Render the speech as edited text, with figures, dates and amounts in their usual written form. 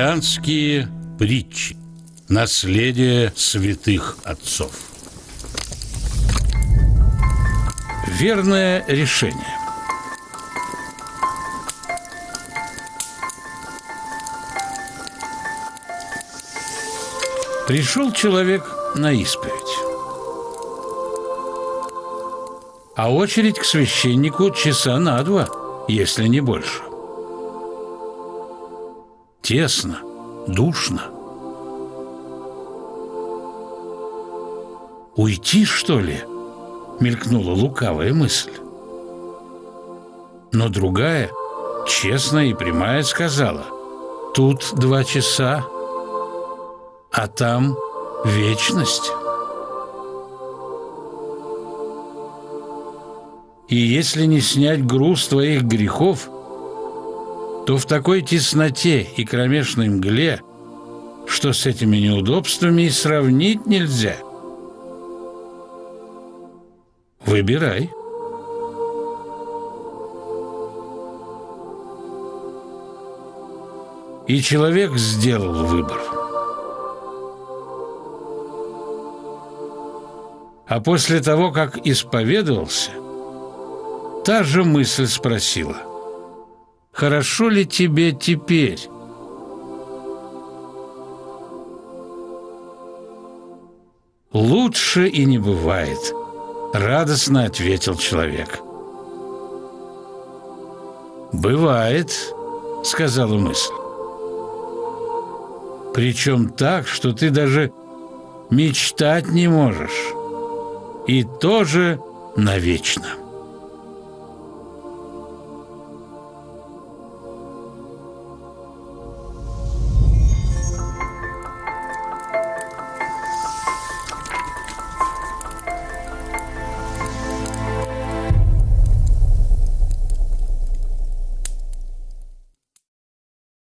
Христианские притчи. Наследие святых отцов. Верное решение. Пришел человек на исповедь, а очередь к священнику часа на 2, если не больше. Тесно, душно. «Уйти, что ли?» — мелькнула лукавая мысль. Но другая, честная и прямая, сказала: «Тут 2 часа, а там вечность. И если не снять груз твоих грехов, то в такой тесноте и кромешной мгле, что с этими неудобствами и сравнить нельзя. Выбирай». И человек сделал выбор. А после того, как исповедовался, та же мысль спросила: «Хорошо ли тебе теперь?» «Лучше и не бывает», — радостно ответил человек. «Бывает», — сказала мысль. «Причем так, что ты даже мечтать не можешь. И тоже навечно».